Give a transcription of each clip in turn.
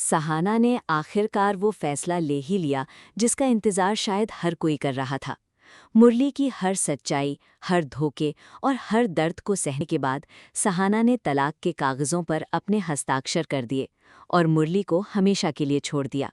सहाना ने आखिरकार वो फैसला ले ही लिया जिसका इंतजार शायद हर कोई कर रहा था। मुरली की हर सच्चाई, हर धोखे और हर दर्द को सहने के बाद सहाना ने तलाक के कागजों पर अपने हस्ताक्षर कर दिए और मुरली को हमेशा के लिए छोड़ दिया।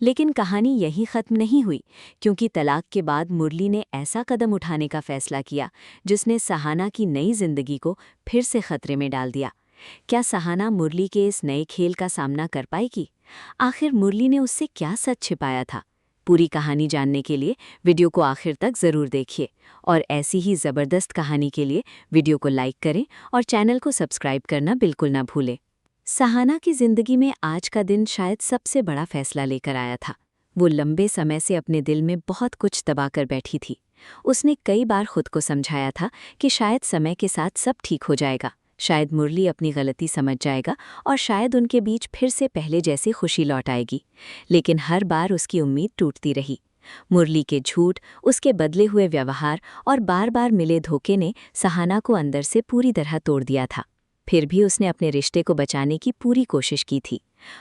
लेकिन कहानी यहीं खत्म नहीं हुई, क्योंकि तलाक के बाद मुरली ने ऐसा कदम उठाने का फैसला किया जिसने सहाना की नई जिंदगी को फिर से खतरे में डाल दिया। क्या सहाना मुरली के इस नए खेल का सामना कर पाएगी? आखिर मुरली ने उससे क्या सच छिपाया था? पूरी कहानी जानने के लिए वीडियो को आखिर तक ज़रूर देखिए और ऐसी ही ज़बरदस्त कहानी के लिए वीडियो को लाइक करें और चैनल को सब्सक्राइब करना बिल्कुल ना भूलें। सहाना की जिंदगी में आज का दिन शायद सबसे बड़ा फैसला लेकर आया था। वो लंबे समय से अपने दिल में बहुत कुछ दबा कर बैठी थी। उसने कई बार खुद को समझाया था कि शायद समय के साथ सब ठीक हो जाएगा, शायद मुरली अपनी गलती समझ जाएगा और शायद उनके बीच फिर से पहले जैसी खुशी लौट आएगी। लेकिन हर बार उसकी उम्मीद टूटती रही। मुरली के झूठ, उसके बदले हुए व्यवहार और बार बार मिले धोखे ने सहाना को अंदर से पूरी तरह तोड़ दिया था। फिर भी उसने अपने रिश्ते को बचाने की पूरी कोशिश की थी।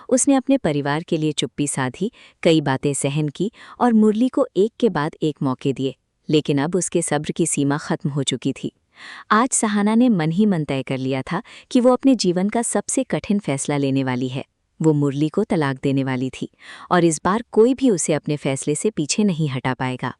उसने अपने परिवार के लिए चुप्पी साधी, कई बातें सहन की और मुरली को एक के बाद एक मौके दिए। लेकिन अब उसके सब्र की सीमा खत्म हो चुकी थी। आज सहाना ने मन ही मन तय कर लिया था कि वो अपने जीवन का सबसे कठिन फैसला लेने वाली है। वो मुरली को तलाक देने वाली थी और इस बार कोई भी उसे अपने फैसले से पीछे नहीं हटा पाएगा।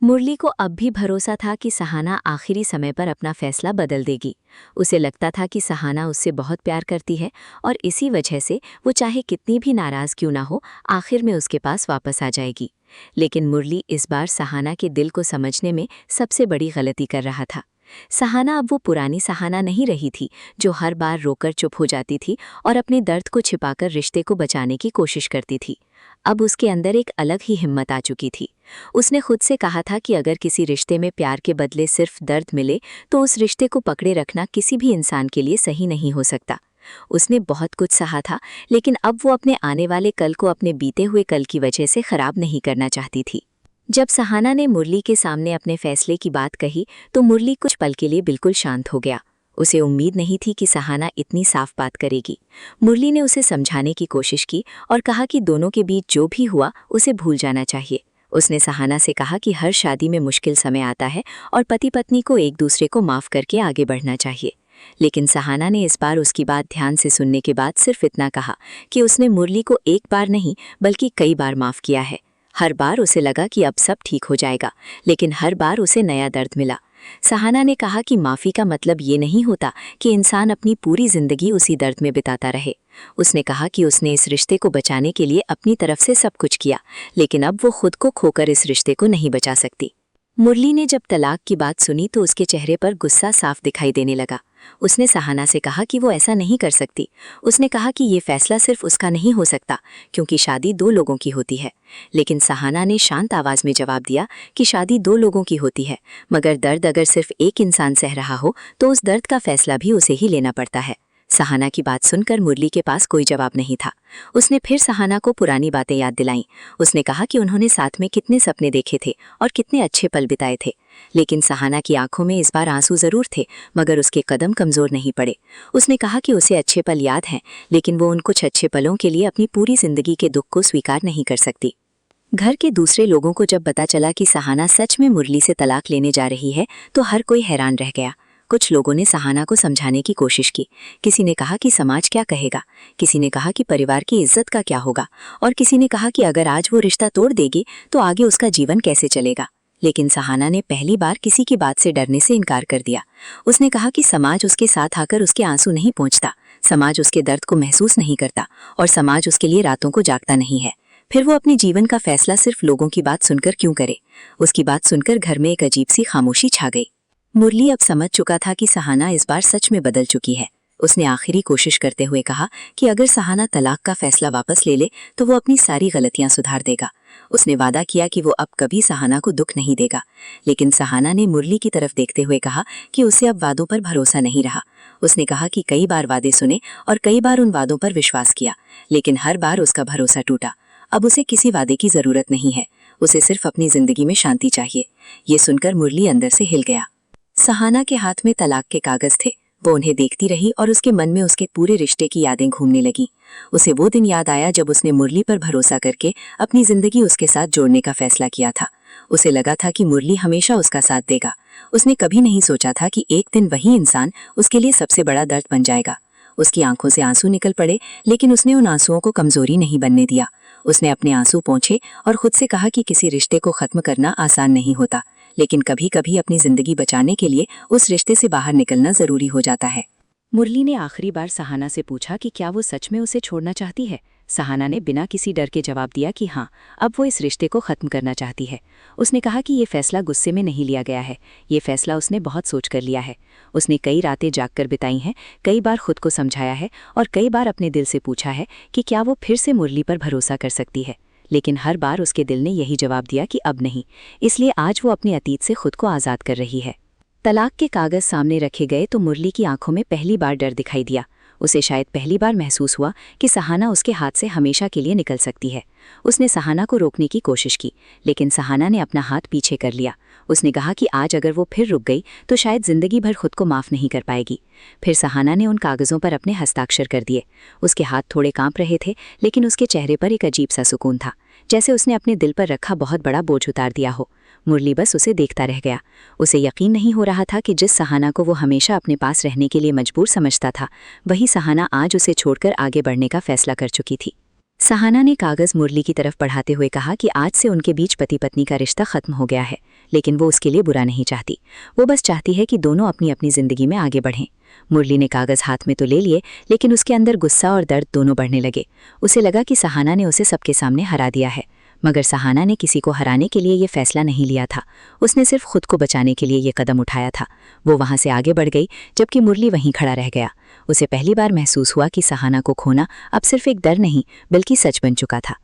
मुरली को अब भी भरोसा था कि सहाना आखिरी समय पर अपना फैसला बदल देगी। उसे लगता था कि सहाना उससे बहुत प्यार करती है और इसी वजह से वो चाहे कितनी भी नाराज़ क्यों ना हो, आखिर में उसके पास वापस आ जाएगी। लेकिन मुरली इस बार सहाना के दिल को समझने में सबसे बड़ी गलती कर रहा था। सहाना अब वो पुरानी सहाना नहीं रही थी जो हर बार रोकर चुप हो जाती थी और अपने दर्द को छिपाकर रिश्ते को बचाने की कोशिश करती थी। अब उसके अंदर एक अलग ही हिम्मत आ चुकी थी। उसने खुद से कहा था कि अगर किसी रिश्ते में प्यार के बदले सिर्फ दर्द मिले तो उस रिश्ते को पकड़े रखना किसी भी इंसान के लिए सही नहीं हो सकता। उसने बहुत कुछ सहा था, लेकिन अब वो अपने आने वाले कल को अपने बीते हुए कल की वजह से खराब नहीं करना चाहती थी। जब सहाना ने मुरली के सामने अपने फैसले की बात कही तो मुरली कुछ पल के लिए बिल्कुल शांत हो गया। उसे उम्मीद नहीं थी कि सहाना इतनी साफ बात करेगी। मुरली ने उसे समझाने की कोशिश की और कहा कि दोनों के बीच जो भी हुआ उसे भूल जाना चाहिए। उसने सहाना से कहा कि हर शादी में मुश्किल समय आता है और पति पत्नी को एक दूसरे को माफ़ करके आगे बढ़ना चाहिए। लेकिन सहाना ने इस बार उसकी बात ध्यान से सुनने के बाद सिर्फ इतना कहा कि उसने मुरली को एक बार नहीं बल्कि कई बार माफ़ किया है। हर बार उसे लगा कि अब सब ठीक हो जाएगा, लेकिन हर बार उसे नया दर्द मिला। सहाना ने कहा कि माफ़ी का मतलब ये नहीं होता कि इंसान अपनी पूरी जिंदगी उसी दर्द में बिताता रहे। उसने कहा कि उसने इस रिश्ते को बचाने के लिए अपनी तरफ से सब कुछ किया, लेकिन अब वो खुद को खोकर इस रिश्ते को नहीं बचा सकती। मुरली ने जब तलाक की बात सुनी तो उसके चेहरे पर गुस्सा साफ दिखाई देने लगा। उसने सहाना से कहा कि वो ऐसा नहीं कर सकती। उसने कहा कि ये फैसला सिर्फ उसका नहीं हो सकता, क्योंकि शादी दो लोगों की होती है। लेकिन सहाना ने शांत आवाज़ में जवाब दिया कि शादी दो लोगों की होती है, मगर दर्द अगर सिर्फ एक इंसान सह रहा हो तो उस दर्द का फैसला भी उसे ही लेना पड़ता है। सहाना की बात सुनकर मुरली के पास कोई जवाब नहीं था। उसने फिर सहाना को पुरानी बातें याद दिलाईं। उसने कहा कि उन्होंने साथ में कितने सपने देखे थे और कितने अच्छे पल बिताए थे। लेकिन सहाना की आंखों में इस बार आंसू जरूर थे, मगर उसके कदम कमजोर नहीं पड़े। उसने कहा कि उसे अच्छे पल याद हैं, लेकिन वो उन कुछ अच्छे पलों के लिए अपनी पूरी जिंदगी के दुख को स्वीकार नहीं कर सकती। घर के दूसरे लोगों को जब पता चला कि सहाना सच में मुरली से तलाक लेने जा रही है तो हर कोई हैरान रह गया। कुछ लोगों ने सहाना को समझाने की कोशिश की। किसी ने कहा कि समाज क्या कहेगा, किसी ने कहा कि परिवार की इज्जत का क्या होगा, और किसी ने कहा कि अगर आज वो रिश्ता तोड़ देगी तो आगे उसका जीवन कैसे चलेगा। लेकिन सहाना ने पहली बार किसी की बात से डरने से इनकार कर दिया। उसने कहा कि समाज उसके साथ आकर उसके आंसू नहीं पोंछता, समाज उसके दर्द को महसूस नहीं करता और समाज उसके लिए रातों को जागता नहीं है। फिर वो अपने जीवन का फैसला सिर्फ लोगों की बात सुनकर क्यों करे। उसकी बात सुनकर घर में एक अजीब सी खामोशी छा गई। मुरली अब समझ चुका था कि सहाना इस बार सच में बदल चुकी है। उसने आखिरी कोशिश करते हुए कहा कि अगर सहाना तलाक का फैसला वापस ले ले तो वो अपनी सारी गलतियां सुधार देगा। उसने वादा किया कि वो अब कभी सहाना को दुख नहीं देगा। लेकिन सहाना ने मुरली की तरफ देखते हुए कहा कि उसे अब वादों पर भरोसा नहीं रहा। उसने कहा कि कई बार वादे सुने और कई बार उन वादों पर विश्वास किया, लेकिन हर बार उसका भरोसा टूटा। अब उसे किसी वादे की जरूरत नहीं है, उसे सिर्फ अपनी जिंदगी में शांति चाहिए। ये सुनकर मुरली अंदर से हिल गया। सहाना के हाथ में तलाक के कागज थे। वो उन्हें देखती रही और उसके मन में उसके पूरे रिश्ते की यादें घूमने लगी। उसे वो दिन याद आया जब उसने मुरली पर भरोसा करके अपनी जिंदगी उसके साथ जोड़ने का फैसला किया था। उसे लगा था कि मुरली हमेशा उसका साथ देगा। उसने कभी नहीं सोचा था कि एक दिन वही इंसान उसके लिए सबसे बड़ा दर्द बन जाएगा। उसकी आंखों से आंसू निकल पड़े, लेकिन उसने उन आंसुओं को कमजोरी नहीं बनने दिया। उसने अपने आंसू पोंछे और खुद से कहा कि किसी रिश्ते को खत्म करना आसान नहीं होता, लेकिन कभी कभी अपनी जिंदगी बचाने के लिए उस रिश्ते से बाहर निकलना जरूरी हो जाता है। मुरली ने आखिरी बार सहाना से पूछा कि क्या वो सच में उसे छोड़ना चाहती है। सहाना ने बिना किसी डर के जवाब दिया कि हाँ, अब वो इस रिश्ते को ख़त्म करना चाहती है। उसने कहा कि ये फैसला गुस्से में नहीं लिया गया है, ये फैसला उसने बहुत सोच कर लिया है। उसने कई रातें जागकर बिताई हैं, कई बार खुद को समझाया है और कई बार अपने दिल से पूछा है कि क्या वो फिर से मुरली पर भरोसा कर सकती है। लेकिन हर बार उसके दिल ने यही जवाब दिया कि अब नहीं। इसलिए आज वो अपने अतीत से खुद को आज़ाद कर रही है। तलाक के कागज़ सामने रखे गए तो मुरली की आंखों में पहली बार डर दिखाई दिया। उसे शायद पहली बार महसूस हुआ कि सहाना उसके हाथ से हमेशा के लिए निकल सकती है। उसने सहाना को रोकने की कोशिश की, लेकिन सहाना ने अपना हाथ पीछे कर लिया। उसने कहा कि आज अगर वो फिर रुक गई तो शायद ज़िंदगी भर खुद को माफ़ नहीं कर पाएगी। फिर सहाना ने उन कागज़ों पर अपने हस्ताक्षर कर दिए। उसके हाथ थोड़े कांप रहे थे, लेकिन उसके चेहरे पर एक अजीब सा सुकून था, जैसे उसने अपने दिल पर रखा बहुत बड़ा बोझ उतार दिया हो। मुरली बस उसे देखता रह गया। उसे यकीन नहीं हो रहा था कि जिस सहाना को वो हमेशा अपने पास रहने के लिए मजबूर समझता था, वही सहाना आज उसे छोड़कर आगे बढ़ने का फैसला कर चुकी थी। सहाना ने कागज़ मुरली की तरफ बढ़ाते हुए कहा कि आज से उनके बीच पति पत्नी का रिश्ता ख़त्म हो गया है, लेकिन वो उसके लिए बुरा नहीं चाहती। वो बस चाहती है कि दोनों अपनी अपनी ज़िंदगी में आगे बढ़ें। मुरली ने कागज़ हाथ में तो ले लिए, लेकिन उसके अंदर गुस्सा और दर्द दोनों बढ़ने लगे। उसे लगा कि सहाना ने उसे सबके सामने हरा दिया है, मगर सहाना ने किसी को हराने के लिए ये फैसला नहीं लिया था। उसने सिर्फ खुद को बचाने के लिए ये कदम उठाया था। वो वहाँ से आगे बढ़ गई, जबकि मुरली वहीं खड़ा रह गया। उसे पहली बार महसूस हुआ कि सहाना को खोना अब सिर्फ एक डर नहीं, बल्कि सच बन चुका था।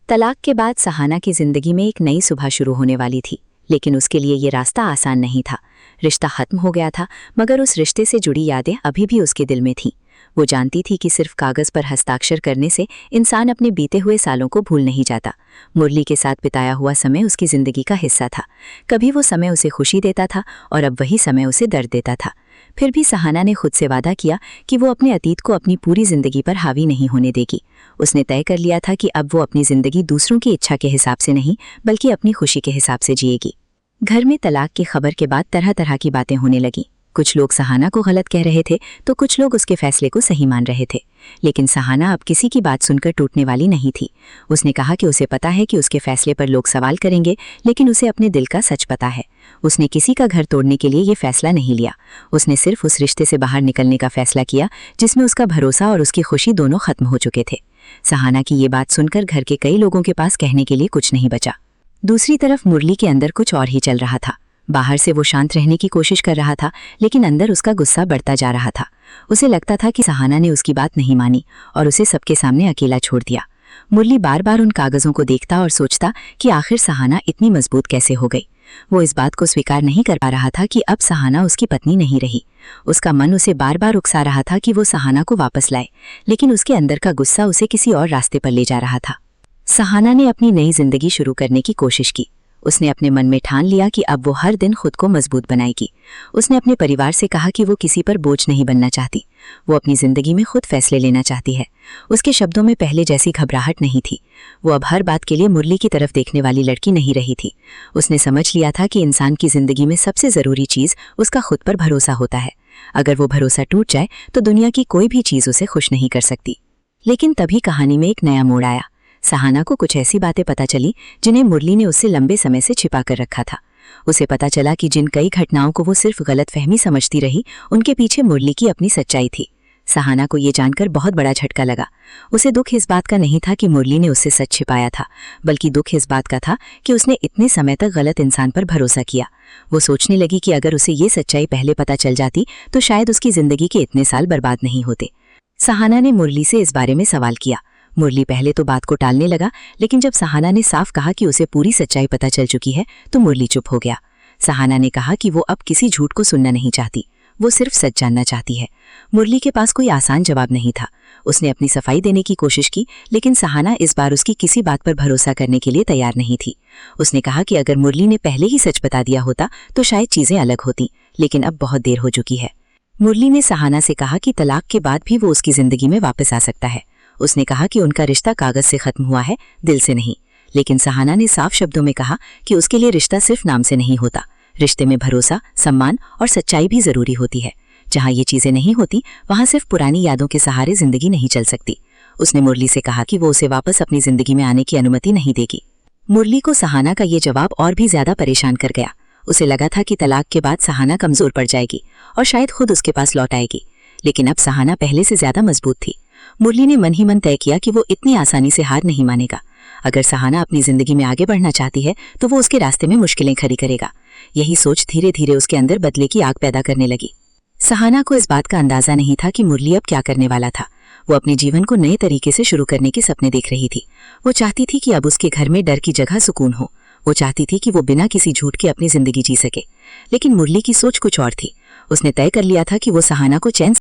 तलाक के बाद सहाना की जिंदगी में एक नई सुबह शुरू होने वाली थी, लेकिन उसके लिए ये रास्ता आसान नहीं था। रिश्ता खत्म हो गया था, मगर उस रिश्ते से जुड़ी यादें अभी भी उसके दिल में थीं। वो जानती थी कि सिर्फ कागज़ पर हस्ताक्षर करने से इंसान अपने बीते हुए सालों को भूल नहीं जाता। मुरली के साथ बिताया हुआ समय उसकी ज़िंदगी का हिस्सा था। कभी वो समय उसे खुशी देता था और अब वही समय उसे दर्द देता था। फिर भी सहाना ने खुद से वादा किया कि वो अपने अतीत को अपनी पूरी ज़िंदगी पर हावी नहीं होने देगी। उसने तय कर लिया था कि अब वो अपनी ज़िंदगी दूसरों की इच्छा के हिसाब से नहीं, बल्कि अपनी खुशी के हिसाब से जिएगी। घर में तलाक की खबर के बाद तरह तरह की बातें होने लगीं। कुछ लोग सहाना को गलत कह रहे थे तो कुछ लोग उसके फैसले को सही मान रहे थे, लेकिन सहाना अब किसी की बात सुनकर टूटने वाली नहीं थी। उसने कहा कि उसे पता है कि उसके फैसले पर लोग सवाल करेंगे, लेकिन उसे अपने दिल का सच पता है। उसने किसी का घर तोड़ने के लिए ये फैसला नहीं लिया। उसने सिर्फ उस रिश्ते से बाहर निकलने का फैसला किया जिसमें उसका भरोसा और उसकी खुशी दोनों खत्म हो चुके थे। सहाना की ये बात सुनकर घर के कई लोगों के पास कहने के लिए कुछ नहीं बचा। दूसरी तरफ मुरली के अंदर कुछ और ही चल रहा था। बाहर से वो शांत रहने की कोशिश कर रहा था, लेकिन अंदर उसका गुस्सा बढ़ता जा रहा था। उसे लगता था कि सहाना ने उसकी बात नहीं मानी और उसे सबके सामने अकेला छोड़ दिया। मुरली बार बार उन कागज़ों को देखता और सोचता कि आखिर सहाना इतनी मजबूत कैसे हो गई। वो इस बात को स्वीकार नहीं कर पा रहा था कि अब सहाना उसकी पत्नी नहीं रही। उसका मन उसे बार बार उकसा रहा था कि वो सहाना को वापस लाए, लेकिन उसके अंदर का गुस्सा उसे किसी और रास्ते पर ले जा रहा था। सहाना ने अपनी नई जिंदगी शुरू करने की कोशिश की। उसने अपने मन में ठान लिया कि अब वो हर दिन खुद को मजबूत बनाएगी। उसने अपने परिवार से कहा कि वो किसी पर बोझ नहीं बनना चाहती। वो अपनी ज़िंदगी में खुद फैसले लेना चाहती है। उसके शब्दों में पहले जैसी घबराहट नहीं थी। वो अब हर बात के लिए मुरली की तरफ देखने वाली लड़की नहीं रही थी। उसने समझ लिया था कि इंसान की ज़िंदगी में सबसे ज़रूरी चीज़ उसका खुद पर भरोसा होता है। अगर वो भरोसा टूट जाए तो दुनिया की कोई भी चीज़ उसे खुश नहीं कर सकती। लेकिन तभी कहानी में एक नया मोड़ आया। सहाना को कुछ ऐसी बातें पता चली जिन्हें मुरली ने उससे लंबे समय से छिपा कर रखा था। उसे पता चला कि जिन कई घटनाओं को वो सिर्फ गलतफहमी समझती रही, उनके पीछे मुरली की अपनी सच्चाई थी। सहाना को ये जानकर बहुत बड़ा झटका लगा। उसे दुख इस बात का नहीं था कि मुरली ने उससे सच छिपाया था, बल्कि दुख इस बात का था कि उसने इतने समय तक गलत इंसान पर भरोसा किया। वो सोचने लगी कि अगर उसे ये सच्चाई पहले पता चल जाती तो शायद उसकी जिंदगी के इतने साल बर्बाद नहीं होते। सहाना ने मुरली से इस बारे में सवाल किया। मुरली पहले तो बात को टालने लगा, लेकिन जब सहाना ने साफ कहा कि उसे पूरी सच्चाई पता चल चुकी है तो मुरली चुप हो गया। सहाना ने कहा कि वो अब किसी झूठ को सुनना नहीं चाहती, वो सिर्फ सच जानना चाहती है। मुरली के पास कोई आसान जवाब नहीं था। उसने अपनी सफाई देने की कोशिश की, लेकिन सहाना इस बार उसकी किसी बात पर भरोसा करने के लिए तैयार नहीं थी। उसने कहा कि अगर मुरली ने पहले ही सच बता दिया होता तो शायद चीजें अलग होती, लेकिन अब बहुत देर हो चुकी है। मुरली ने सहाना से कहा कि तलाक के बाद भी वो उसकी जिंदगी में वापस आ सकता है। उसने कहा कि उनका रिश्ता कागज से खत्म हुआ है, दिल से नहीं। लेकिन सहाना ने साफ शब्दों में कहा कि उसके लिए रिश्ता सिर्फ नाम से नहीं होता। रिश्ते में भरोसा, सम्मान और सच्चाई भी जरूरी होती है। जहाँ ये चीजें नहीं होती वहाँ सिर्फ पुरानी यादों के सहारे जिंदगी नहीं चल सकती। उसने मुरली से कहा कि वो उसे वापस अपनी जिंदगी में आने की अनुमति नहीं देगी। मुरली को सहाना का ये जवाब और भी ज्यादा परेशान कर गया। उसे लगा था कि तलाक के बाद सहाना कमजोर पड़ जाएगी और शायद खुद उसके पास लौट आएगी। लेकिन अब सहाना पहले से ज्यादा मजबूत थी। मुरली ने मन ही मन तय किया कि वो इतनी आसानी से हार नहीं मानेगा। अगर सहाना अपनी जिंदगी में आगे बढ़ना चाहती है तो वो उसके रास्ते में मुश्किलें खड़ी करेगा। यही सोच धीरे धीरे उसके अंदर बदले की आग पैदा करने लगी। सहाना को इस बात का अंदाजा नहीं था कि मुरली अब क्या करने वाला था। वो अपने जीवन को नए तरीके से शुरू करने के सपने देख रही थी। वो चाहती थी कि अब उसके घर में डर की जगह सुकून हो। वो चाहती थी कि वो बिना किसी झूठ के अपनी जिंदगी जी सके। लेकिन मुरली की सोच कुछ और थी। उसने तय कर लिया था कि वो सहाना को चैन